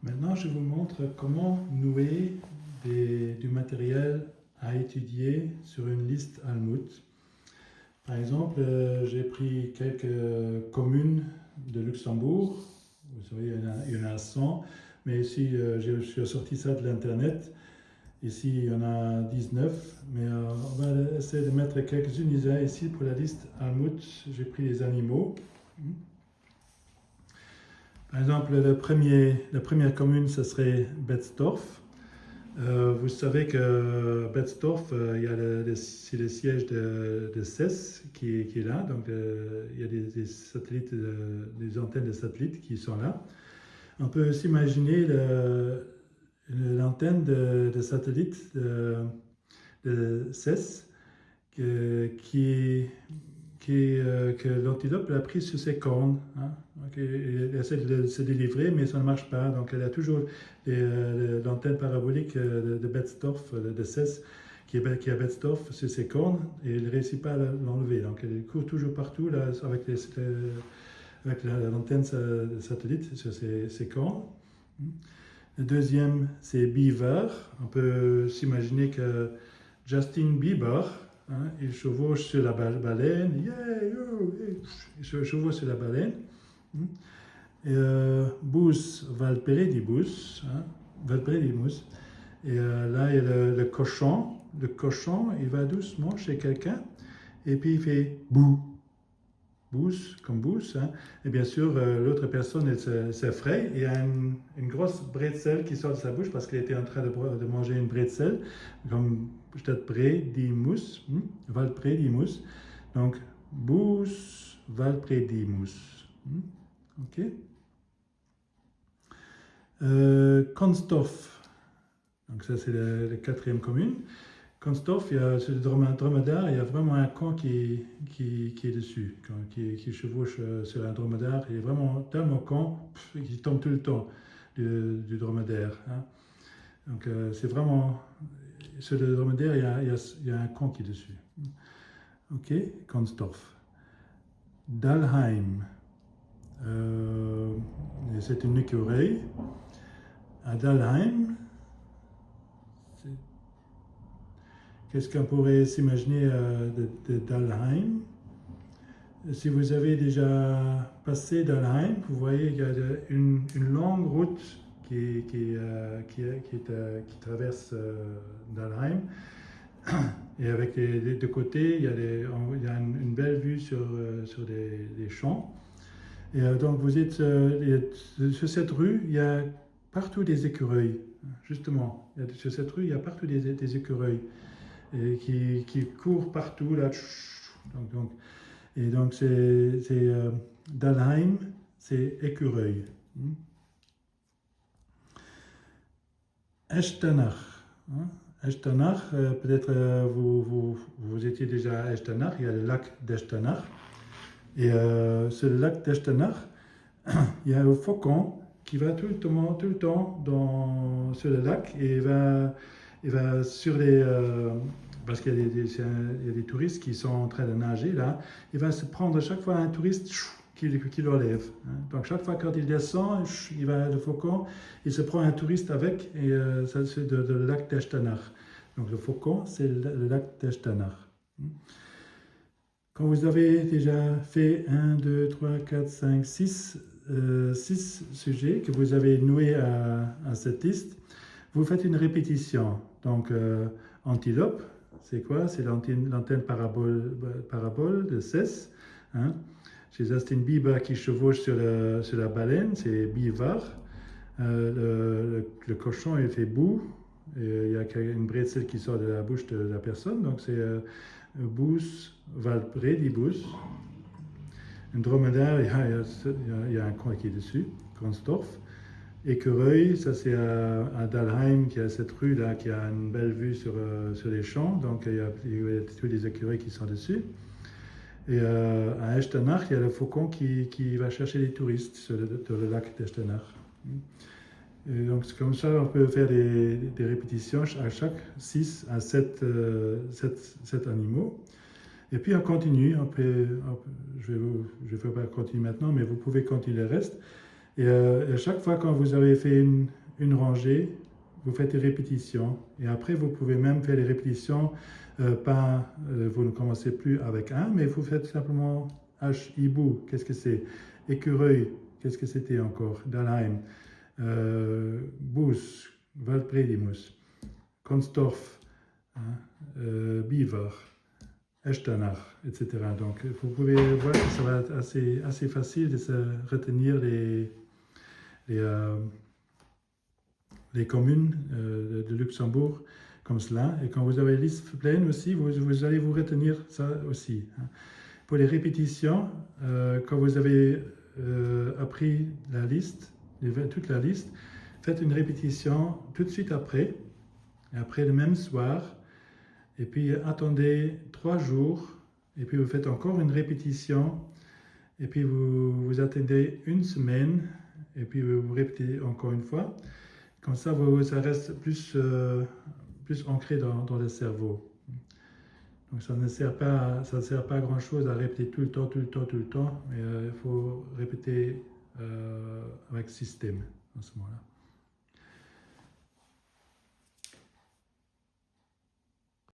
Maintenant, je vous montre comment nouer du matériel à étudier sur une liste Helmut. Par exemple, j'ai pris quelques communes de Luxembourg. Vous savez, il y en a 100, mais ici, je suis sorti ça de l'Internet. Ici, il y en a 19, mais on va essayer de mettre quelques-unes ici pour la liste Helmut. J'ai pris les animaux. Par exemple, la première commune, ce serait Betzdorf. Vous savez que Betzdorf, c'est le siège de CES qui est là. Donc, il y a des satellites, des antennes de satellites qui sont là. On peut s'imaginer l'antenne de satellite de CES que l'antilope a pris sur ses cornes. Hein. Donc, elle essaie de se délivrer, mais ça ne marche pas. Donc, elle a toujours l'antenne parabolique de Betzdorf, de CES, qui est à Betzdorf sur ses cornes, et elle ne réussit pas à l'enlever. Donc, elle court toujours partout là, avec l'antenne satellite sur ses cornes. Le deuxième, c'est Beaver. On peut s'imaginer que Justin Bieber, hein, il chevauche sur la baleine. Yeah, yo, il chevauche sur la baleine. Et Bus Valperidibus. Hein, Valperidibus. Et là, il y a le cochon. Le cochon, il va doucement chez quelqu'un. Et puis, il fait bouh. Bousse, comme bousse. Hein. Et bien sûr, l'autre personne, elle s'effraie. Et il y a une grosse bretzel qui sort de sa bouche parce qu'elle était en train de manger une bretzel, comme peut-être Bredimus, Valpredimus. Donc, Bus Valpredimus. OK. Konstoff. Donc, ça, c'est la quatrième commune. Konstoff, sur le dromadaire, il y a vraiment un con qui est dessus, qui chevauche sur un dromadaire. Il est vraiment tellement con qu'il tombe tout le temps du dromadaire. Hein. Donc, c'est vraiment. Sur le dromadaire, il y a un con qui est dessus. OK, Konstoff. Dalheim. C'est une écureuil. À Dalheim, qu'est-ce qu'on pourrait s'imaginer de Dalheim? Si vous avez déjà passé Dalheim, vous voyez qu'il y a une longue route qui traverse Dalheim. Et avec les deux côtés, il y a une belle vue sur des champs. Et donc vous êtes sur cette rue, il y a partout des écureuils. Justement, sur cette rue, il y a partout des écureuils. Et qui court partout là. Et donc c'est Dalheim, c'est écureuil. Echternach. Hein? Echternach, peut-être vous étiez déjà à Echternach, il y a le lac d'Echternach. Et sur le lac d'Echternach, il y a un faucon qui va tout le temps sur le lac et il va sur les. Parce qu'il y a des touristes qui sont en train de nager là, il va se prendre à chaque fois un touriste qui l'enlève. Hein. Donc chaque fois quand il descend, le faucon, il se prend un touriste avec, et ça c'est de le lac d'Echternach. Donc le faucon, c'est le lac d'Echternach. Quand vous avez déjà fait 1, 2, 3, 4, 5, 6 sujets que vous avez noués à cette liste, vous faites une répétition. Donc, antilope, c'est quoi? C'est l'antenne parabole de CES. Hein? Chez Justin Bieber qui chevauche sur la baleine, c'est Beaver. Le cochon, il fait boue. Il y a une bretzel qui sort de la bouche de la personne, donc c'est Bus Valpredibus. Un dromadaire, il y a un coin qui est dessus, Kronstorf. Écureuil, ça c'est à Dalheim, qui a cette rue là, qui a une belle vue sur les champs, donc il y a tous les écureuils qui sont dessus. Et à Echternach, il y a le faucon qui va chercher les touristes sur le lac d'Echternach. Et donc c'est comme ça, on peut faire des répétitions à chaque 6 à 7 animaux. Et puis on continue, je ne vais pas continuer maintenant, mais vous pouvez continuer le reste. Et à chaque fois quand vous avez fait une rangée, vous faites des répétitions. Et après, vous pouvez même faire les répétitions, vous ne commencez plus avec un, mais vous faites simplement H, hibou, qu'est-ce que c'est? Écureuil, qu'est-ce que c'était encore? Dalheim. Bus, Waldpredimus, Konstorf, hein, Beaver, Echternach, etc. Donc vous pouvez voir que ça va être assez facile de se retenir les communes de Luxembourg comme cela. Et quand vous avez la liste pleine aussi, vous allez vous retenir ça aussi. Hein. Pour les répétitions, quand vous avez appris la liste, toute la liste, faites une répétition tout de suite après, et après le même soir, et puis attendez 3 jours, et puis vous faites encore une répétition, et puis vous attendez une semaine, et puis vous répétez encore une fois. Comme ça, ça reste plus ancré dans le cerveau. Donc ça ne sert pas à grand chose à répéter tout le temps, mais il faut répéter avec système à ce moment-là.